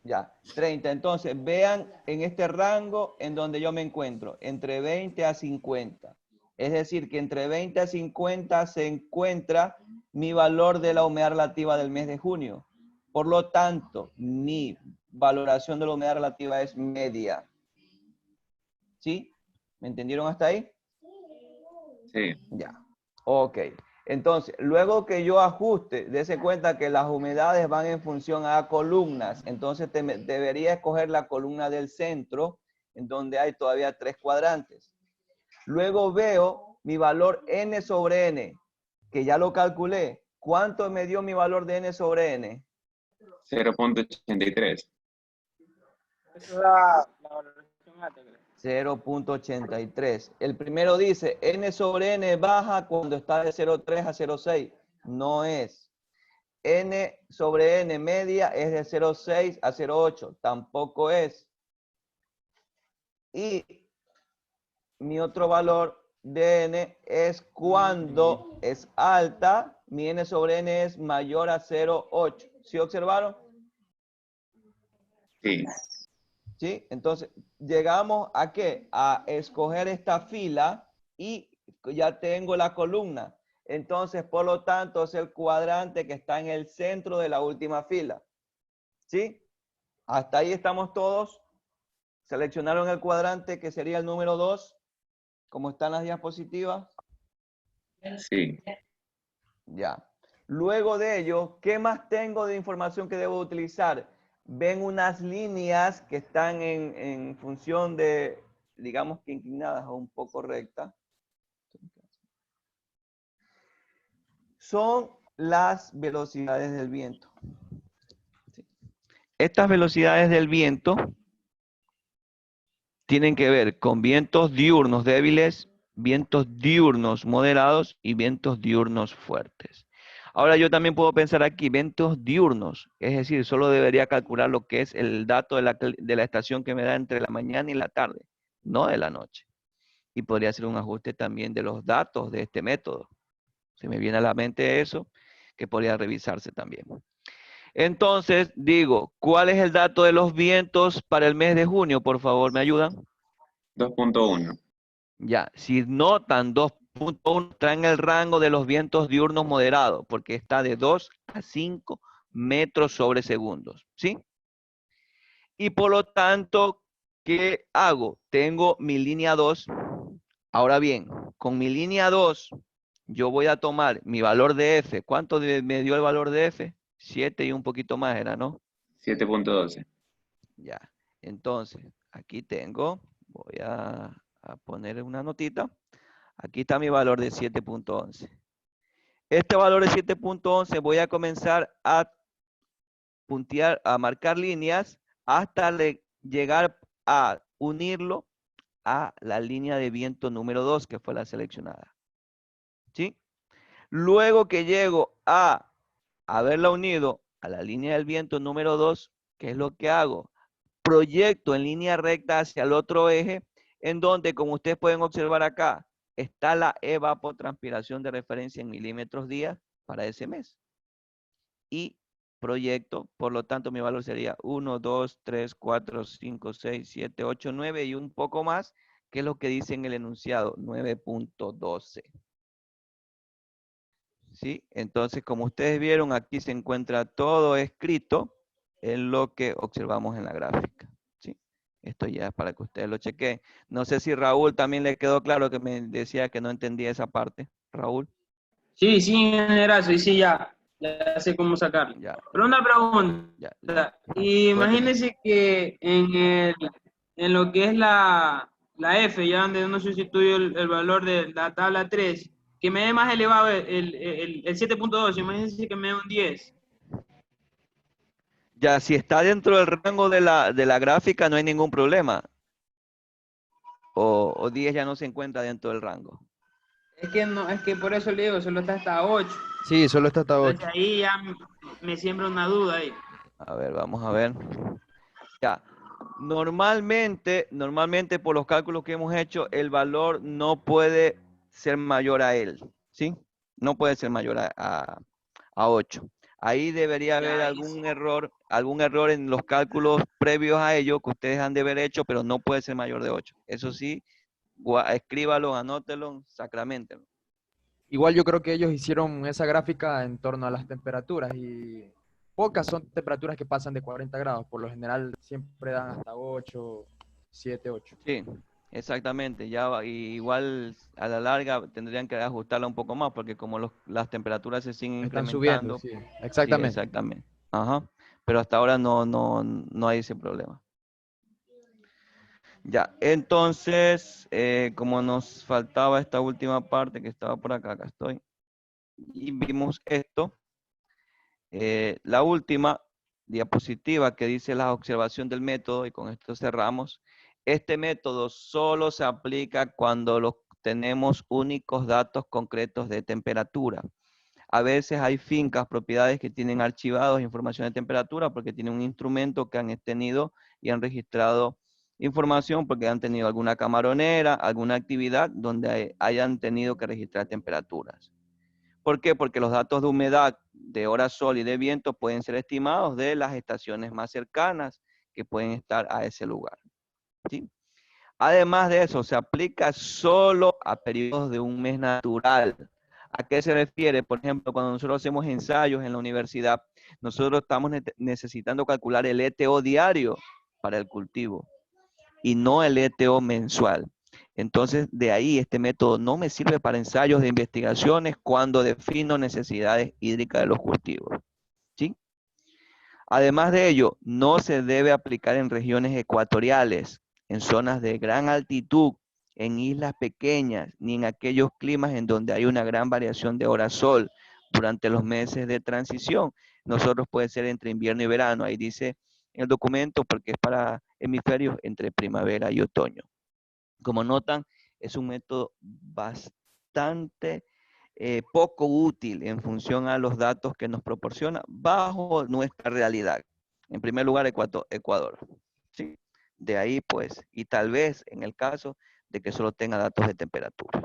Ya, 30. Entonces, vean en este rango en donde yo me encuentro, entre 20 a 50. Es decir, que entre 20 a 50 se encuentra mi valor de la humedad relativa del mes de junio. Por lo tanto, mi valoración de la humedad relativa es media. ¿Sí? ¿Me entendieron hasta ahí? Sí. Ya. Ok. Entonces, luego que yo ajuste, dése cuenta que las humedades van en función a columnas. Entonces, debería escoger la columna del centro, en donde hay todavía 3 cuadrantes. Luego veo mi valor n sobre n, que ya lo calculé. ¿Cuánto me dio mi valor de n sobre n? 0.83. Esa es la valoración alta, creo. 0.83. El primero dice, n sobre n baja cuando está de 0.3 a 0.6. No es. N sobre n media es de 0.6 a 0.8. Tampoco es. Y mi otro valor de n es cuando es alta, mi n sobre n es mayor a 0.8. ¿Sí observaron? Sí. ¿Sí? Entonces, llegamos a ¿qué? A escoger esta fila y ya tengo la columna. Entonces, por lo tanto, es el cuadrante que está en el centro de la última fila. ¿Sí? Hasta ahí estamos todos. Seleccionaron el cuadrante que sería el número 2, como están las diapositivas. Sí. Ya. Luego de ello, ¿qué más tengo de información que debo utilizar? Ven unas líneas que están en función de, digamos que inclinadas o un poco rectas. Son las velocidades del viento. Estas velocidades del viento tienen que ver con vientos diurnos débiles, vientos diurnos moderados y vientos diurnos fuertes. Ahora yo también puedo pensar aquí, vientos diurnos, es decir, solo debería calcular lo que es el dato de la estación que me da entre la mañana y la tarde, no de la noche. Y podría hacer un ajuste también de los datos de este método. Se me viene a la mente eso, que podría revisarse también. Entonces, digo, ¿cuál es el dato de los vientos para el mes de junio? Por favor, ¿me ayudan? 2.1. Ya, si notan 2.1, traen el rango de los vientos diurnos moderados, porque está de 2 a 5 metros sobre segundos, ¿sí? Y por lo tanto, ¿qué hago? Tengo mi línea 2. Ahora bien, con mi línea 2, yo voy a tomar mi valor de F. ¿Cuánto me dio el valor de F? 7 y un poquito más era, ¿no? 7.12. Ya, entonces, aquí tengo, voy a poner una notita. Aquí está mi valor de 7.11. Este valor de 7.11 voy a comenzar a puntear, a marcar líneas hasta llegar a unirlo a la línea de viento número 2, que fue la seleccionada. ¿Sí? Luego que llego a haberla unido a la línea del viento número 2, ¿qué es lo que hago? Proyecto en línea recta hacia el otro eje, en donde, como ustedes pueden observar acá, está la evapotranspiración de referencia en milímetros día para ese mes. Y proyecto, por lo tanto, mi valor sería 1, 2, 3, 4, 5, 6, 7, 8, 9 y un poco más, que es lo que dice en el enunciado, 9.12. ¿Sí? Entonces, como ustedes vieron, aquí se encuentra todo escrito en lo que observamos en la gráfica. ¿Sí? Esto ya es para que ustedes lo chequen. No sé si Raúl también le quedó claro, que me decía que no entendía esa parte. Raúl. Sí, sí, ingeniero, y sí, ya sé cómo sacarlo. Ya. Pero una pregunta, Ya. imagínense que en lo que es la F, ya donde uno sustituye el valor de la tabla 3, que me dé más elevado el 7.2, imagínense que me dé un 10. Ya, si está dentro del rango de la gráfica, no hay ningún problema. O 10 ya no se encuentra dentro del rango. Es que no, es que por eso le digo, solo está hasta 8. Sí, solo está hasta 8. Entonces ahí ya me siembra una duda ahí. A ver, vamos a ver. Ya. Normalmente por los cálculos que hemos hecho, el valor no puede ser mayor a él, ¿sí? No puede ser mayor a 8. Ahí debería haber algún error en los cálculos previos a ello que ustedes han de haber hecho, pero no puede ser mayor de 8. Eso sí, escríbalo, anótelo, sacramentelo. Igual yo creo que ellos hicieron esa gráfica en torno a las temperaturas y pocas son temperaturas que pasan de 40 grados. Por lo general siempre dan hasta 8, 7, 8. Sí, exactamente. Ya igual a la larga tendrían que ajustarla un poco más porque como las temperaturas se siguen Están incrementando. subiendo, sí, exactamente. Sí, exactamente. Ajá. Pero hasta ahora no hay ese problema. Ya, entonces, como nos faltaba esta última parte que estaba por acá, acá estoy, y vimos esto, la última diapositiva que dice la observación del método, y con esto cerramos. Este método solo se aplica cuando tenemos únicos datos concretos de temperatura. A veces hay fincas, propiedades que tienen archivados información de temperatura porque tienen un instrumento que han tenido y han registrado información porque han tenido alguna camaronera, alguna actividad donde hayan tenido que registrar temperaturas. ¿Por qué? Porque los datos de humedad, de hora sol y de viento pueden ser estimados de las estaciones más cercanas que pueden estar a ese lugar, ¿sí? Además de eso, se aplica solo a periodos de un mes natural. ¿A qué se refiere? Por ejemplo, cuando nosotros hacemos ensayos en la universidad, nosotros estamos necesitando calcular el ETO diario para el cultivo y no el ETO mensual. Entonces, de ahí este método no me sirve para ensayos de investigaciones cuando defino necesidades hídricas de los cultivos, ¿sí? Además de ello, no se debe aplicar en regiones ecuatoriales, en zonas de gran altitud, en islas pequeñas, ni en aquellos climas en donde hay una gran variación de hora sol durante los meses de transición. Nosotros puede ser entre invierno y verano, ahí dice en el documento porque es para hemisferios entre primavera y otoño. Como notan, es un método bastante poco útil en función a los datos que nos proporciona bajo nuestra realidad. En primer lugar, Ecuador. ¿Sí? De ahí, pues, y tal vez en el caso de que solo tenga datos de temperatura.